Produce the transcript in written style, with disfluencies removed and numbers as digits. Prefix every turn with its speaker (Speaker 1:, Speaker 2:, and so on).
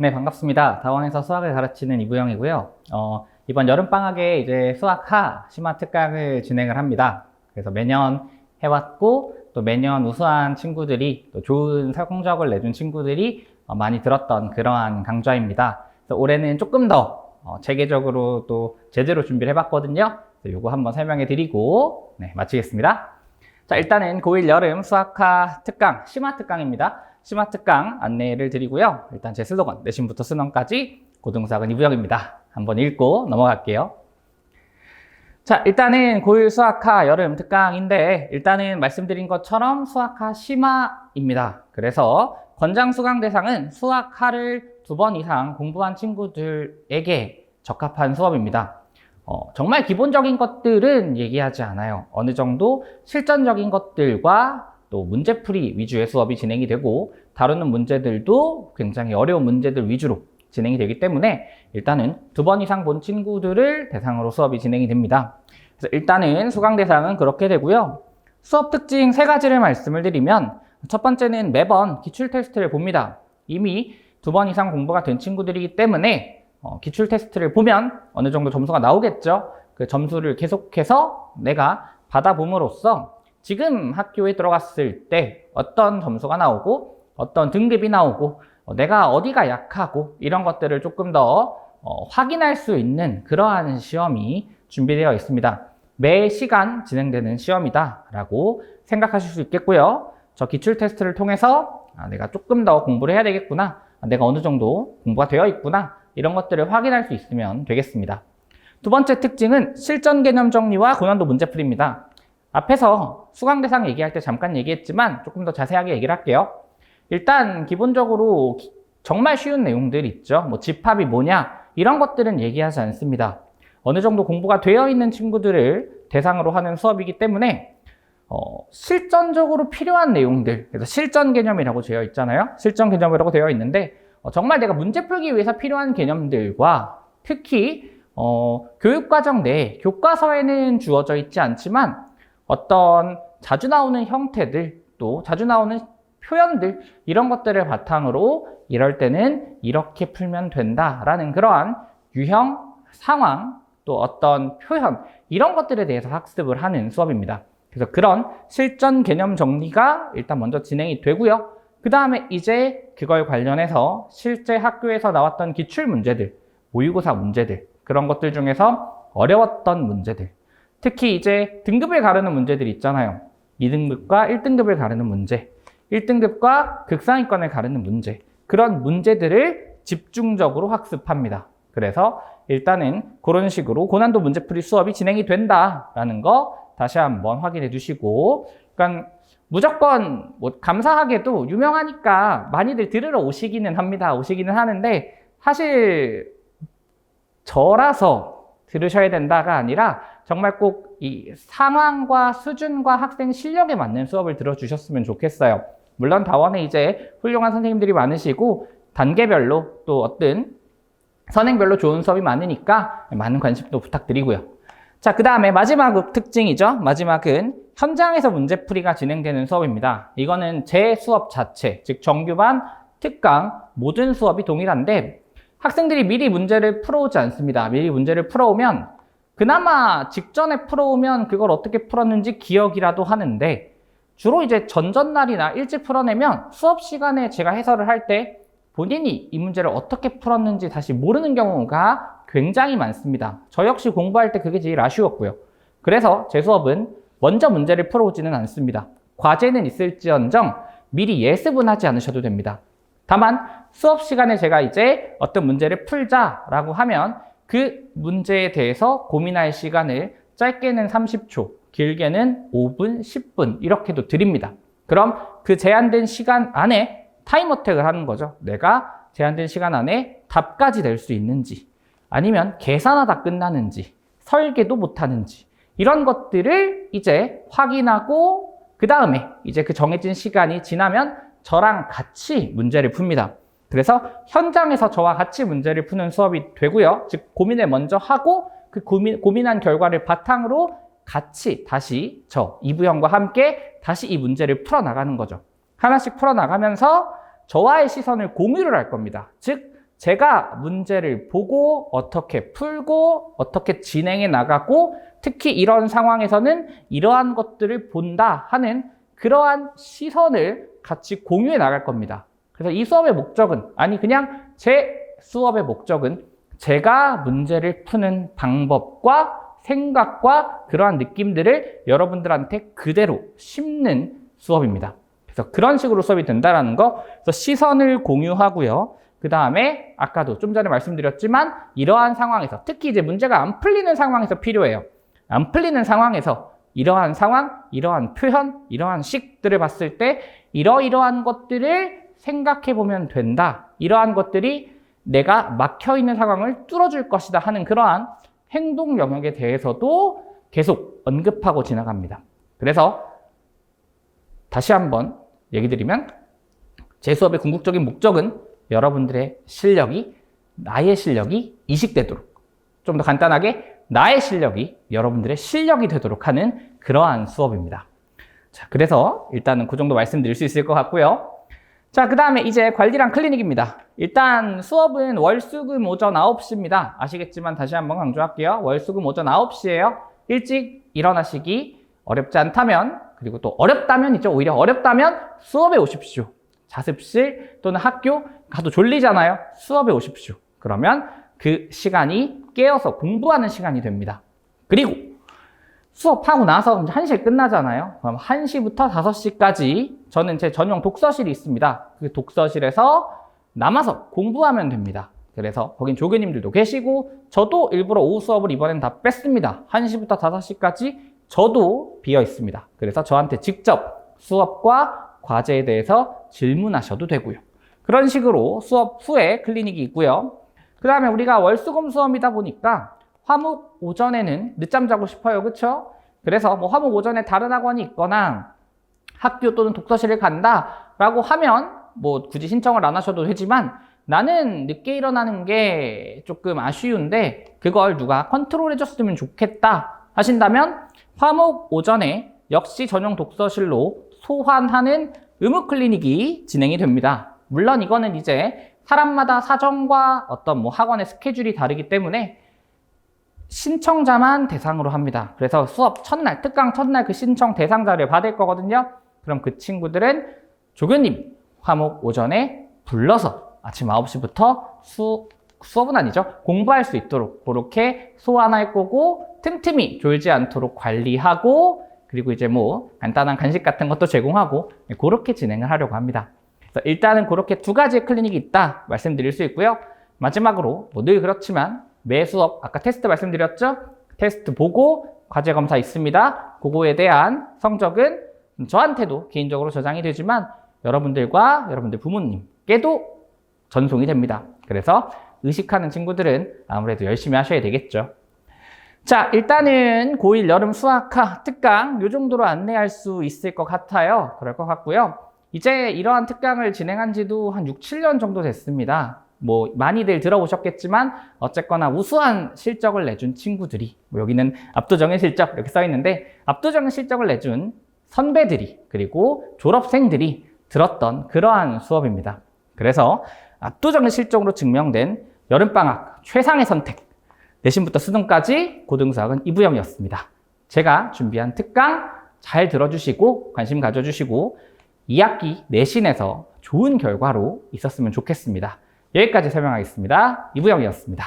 Speaker 1: 네, 반갑습니다. 다원에서 수학을 가르치는 이부영이고요. 이번 여름방학에 이제 수학하 심화 특강을 진행을 합니다. 그래서 매년 해왔고, 또 매년 우수한 친구들이, 또 좋은 성적을 내준 친구들이 많이 들었던 그러한 강좌입니다. 그래서 올해는 조금 더 체계적으로 또 제대로 준비를 해봤거든요. 이거 한번 설명해 드리고, 네, 마치겠습니다. 자, 일단은 고1 여름 수학하 특강, 심화 특강입니다. 심화 특강 안내를 드리고요. 일단 제 슬로건, 내신부터 순원까지 고등수학은 이부영입니다. 한번 읽고 넘어갈게요. 자, 일단은 고1 수학하 여름 특강인데, 일단은 말씀드린 것처럼 수학하 심화입니다. 그래서 권장 수강 대상은 수학하를 2번 이상 공부한 친구들에게 적합한 수업입니다. 정말 기본적인 것들은 얘기하지 않아요. 어느 정도 실전적인 것들과 또 문제풀이 위주의 수업이 진행이 되고, 다루는 문제들도 굉장히 어려운 문제들 위주로 진행이 되기 때문에 일단은 2번 이상 본 친구들을 대상으로 수업이 진행이 됩니다. 그래서 일단은 수강 대상은 그렇게 되고요. 수업 특징 3가지를 말씀을 드리면, 첫 번째는 매번 기출 테스트를 봅니다. 이미 2번 이상 공부가 된 친구들이기 때문에 기출 테스트를 보면 어느 정도 점수가 나오겠죠. 그 점수를 계속해서 내가 받아봄으로써 지금 학교에 들어갔을 때 어떤 점수가 나오고 어떤 등급이 나오고 내가 어디가 약하고 이런 것들을 조금 더 확인할 수 있는 그러한 시험이 준비되어 있습니다. 매 시간 진행되는 시험이다 라고 생각하실 수 있겠고요. 저 기출 테스트를 통해서 내가 조금 더 공부를 해야 되겠구나, 내가 어느 정도 공부가 되어 있구나, 이런 것들을 확인할 수 있으면 되겠습니다. 두 번째 특징은 실전 개념 정리와 고난도 문제풀이입니다. 앞에서 수강 대상 얘기할 때 잠깐 얘기했지만 조금 더 자세하게 얘기를 할게요. 일단 기본적으로 정말 쉬운 내용들 있죠. 뭐 집합이 뭐냐, 이런 것들은 얘기하지 않습니다. 어느 정도 공부가 되어 있는 친구들을 대상으로 하는 수업이기 때문에 실전적으로 필요한 내용들, 그래서 실전 개념이라고 되어 있잖아요. 실전 개념이라고 되어 있는데 정말 내가 문제 풀기 위해서 필요한 개념들과, 특히 교육과정 내 교과서에는 주어져 있지 않지만 어떤 자주 나오는 형태들, 또 자주 나오는 표현들, 이런 것들을 바탕으로 이럴 때는 이렇게 풀면 된다라는 그러한 유형, 상황, 또 어떤 표현, 이런 것들에 대해서 학습을 하는 수업입니다. 그래서 그런 실전 개념 정리가 일단 먼저 진행이 되고요. 그 다음에 이제 그걸 관련해서 실제 학교에서 나왔던 기출 문제들, 모의고사 문제들, 그런 것들 중에서 어려웠던 문제들, 특히 이제 등급을 가르는 문제들이 있잖아요. 2등급과 1등급을 가르는 문제, 1등급과 극상위권을 가르는 문제, 그런 문제들을 집중적으로 학습합니다. 그래서 일단은 그런 식으로 고난도 문제풀이 수업이 진행이 된다라는 거 다시 한번 확인해 주시고, 그러니까 무조건 뭐 감사하게도 유명하니까 많이들 들으러 오시기는 합니다. 오시기는 하는데, 사실 저라서 들으셔야 된다가 아니라 정말 꼭 이 상황과 수준과 학생 실력에 맞는 수업을 들어주셨으면 좋겠어요. 물론 다원에 이제 훌륭한 선생님들이 많으시고 단계별로 또 어떤 선행별로 좋은 수업이 많으니까 많은 관심도 부탁드리고요. 자, 그 다음에 마지막 특징이죠. 마지막은 현장에서 문제풀이가 진행되는 수업입니다. 이거는 제 수업 자체, 즉 정규반, 특강, 모든 수업이 동일한데 학생들이 미리 문제를 풀어오지 않습니다. 미리 문제를 풀어오면 그나마 직전에 풀어오면 그걸 어떻게 풀었는지 기억이라도 하는데, 주로 이제 전전날이나 일찍 풀어내면 수업 시간에 제가 해설을 할 때 본인이 이 문제를 어떻게 풀었는지 다시 모르는 경우가 굉장히 많습니다. 저 역시 공부할 때 그게 제일 아쉬웠고요. 그래서 제 수업은 먼저 문제를 풀어오지는 않습니다. 과제는 있을지언정 미리 예습은 하지 않으셔도 됩니다. 다만 수업 시간에 제가 이제 어떤 문제를 풀자라고 하면 그 문제에 대해서 고민할 시간을 짧게는 30초, 길게는 5분, 10분 이렇게도 드립니다. 그럼 그 제한된 시간 안에 타임어택을 하는 거죠. 내가 제한된 시간 안에 답까지 낼 수 있는지, 아니면 계산하다 끝나는지, 설계도 못하는지, 이런 것들을 이제 확인하고 그 다음에 이제 그 정해진 시간이 지나면 저랑 같이 문제를 풉니다. 그래서 현장에서 저와 같이 문제를 푸는 수업이 되고요. 즉 고민을 먼저 하고 그 고민한 결과를 바탕으로 같이 다시 저 이부영과 함께 다시 이 문제를 풀어나가는 거죠. 하나씩 풀어나가면서 저와의 시선을 공유를 할 겁니다. 즉 제가 문제를 보고 어떻게 풀고 어떻게 진행해 나가고 특히 이런 상황에서는 이러한 것들을 본다 하는 그러한 시선을 같이 공유해 나갈 겁니다. 그래서 이 수업의 목적은 그냥 제 수업의 목적은 제가 문제를 푸는 방법과 생각과 그러한 느낌들을 여러분들한테 그대로 심는 수업입니다. 그래서 그런 식으로 수업이 된다라는 거. 그래서 시선을 공유하고요. 그 다음에 아까도 좀 전에 말씀드렸지만 이러한 상황에서 특히 이제 문제가 안 풀리는 상황에서 필요해요. 안 풀리는 상황에서 이러한 상황, 이러한 표현, 이러한 식들을 봤을 때 이러이러한 것들을 생각해 보면 된다. 이러한 것들이 내가 막혀있는 상황을 뚫어줄 것이다 하는 그러한 행동 영역에 대해서도 계속 언급하고 지나갑니다. 그래서 다시 한번 얘기 드리면 제 수업의 궁극적인 목적은 여러분들의 실력이 나의 실력이 이식되도록 좀 더 간단하게 나의 실력이 여러분들의 실력이 되도록 하는 그러한 수업입니다. 자, 그래서 일단은 그 정도 말씀드릴 수 있을 것 같고요. 자, 그 다음에 이제 관리랑 클리닉입니다. 일단 수업은 월수금 오전 9시입니다. 아시겠지만 다시 한번 강조할게요. 월수금 오전 9시예요. 일찍 일어나시기 어렵지 않다면 그리고 또 어렵다면 있죠. 오히려 어렵다면 수업에 오십시오. 자습실 또는 학교 가도 졸리잖아요. 수업에 오십시오. 그러면 그 시간이 깨어서 공부하는 시간이 됩니다. 그리고 수업하고 나서 1시에 끝나잖아요. 그럼 1시부터 5시까지 저는 제 전용 독서실이 있습니다. 그 독서실에서 남아서 공부하면 됩니다. 그래서 거긴 조교님들도 계시고 저도 일부러 오후 수업을 이번엔 다 뺐습니다. 1시부터 5시까지 저도 비어 있습니다. 그래서 저한테 직접 수업과 과제에 대해서 질문하셔도 되고요. 그런 식으로 수업 후에 클리닉이 있고요. 그 다음에 우리가 월수금 수업이다 보니까 화목 오전에는 늦잠 자고 싶어요. 그쵸? 그래서 뭐 화목 오전에 다른 학원이 있거나 학교 또는 독서실을 간다 라고 하면 뭐 굳이 신청을 안 하셔도 되지만 나는 늦게 일어나는 게 조금 아쉬운데 그걸 누가 컨트롤 해줬으면 좋겠다 하신다면 화목 오전에 역시 전용 독서실로 소환하는 의무 클리닉이 진행이 됩니다. 물론 이거는 이제 사람마다 사정과 어떤 뭐 학원의 스케줄이 다르기 때문에 신청자만 대상으로 합니다. 그래서 수업 첫날, 특강 첫날 그 신청 대상자를 받을 거거든요. 그럼 그 친구들은 조교님 화목 오전에 불러서 아침 9시부터 수업은 아니죠. 공부할 수 있도록 그렇게 소환할 거고 틈틈이 졸지 않도록 관리하고 그리고 이제 뭐 간단한 간식 같은 것도 제공하고 그렇게 진행을 하려고 합니다. 그래서 일단은 그렇게 2가지의 클리닉이 있다 말씀드릴 수 있고요. 마지막으로 뭐 늘 그렇지만 매 수업 아까 테스트 말씀드렸죠? 테스트 보고 과제 검사 있습니다. 그거에 대한 성적은 저한테도 개인적으로 저장이 되지만 여러분들과 여러분들 부모님께도 전송이 됩니다. 그래서 의식하는 친구들은 아무래도 열심히 하셔야 되겠죠. 자, 일단은 고1 여름 수학과 특강 이 정도로 안내할 수 있을 것 같아요. 그럴 것 같고요. 이제 이러한 특강을 진행한 지도 한 6, 7년 정도 됐습니다. 뭐 많이들 들어보셨겠지만 어쨌거나 우수한 실적을 내준 친구들이 뭐 여기는 압도적인 실적 이렇게 써 있는데 압도적인 실적을 내준 선배들이 그리고 졸업생들이 들었던 그러한 수업입니다. 그래서 압도적인 실적으로 증명된 여름방학 최상의 선택 내신부터 수능까지 고등수학은 이부영이었습니다. 제가 준비한 특강 잘 들어주시고 관심 가져주시고 2학기 내신에서 좋은 결과로 있었으면 좋겠습니다. 여기까지 설명하겠습니다. 이부영이었습니다.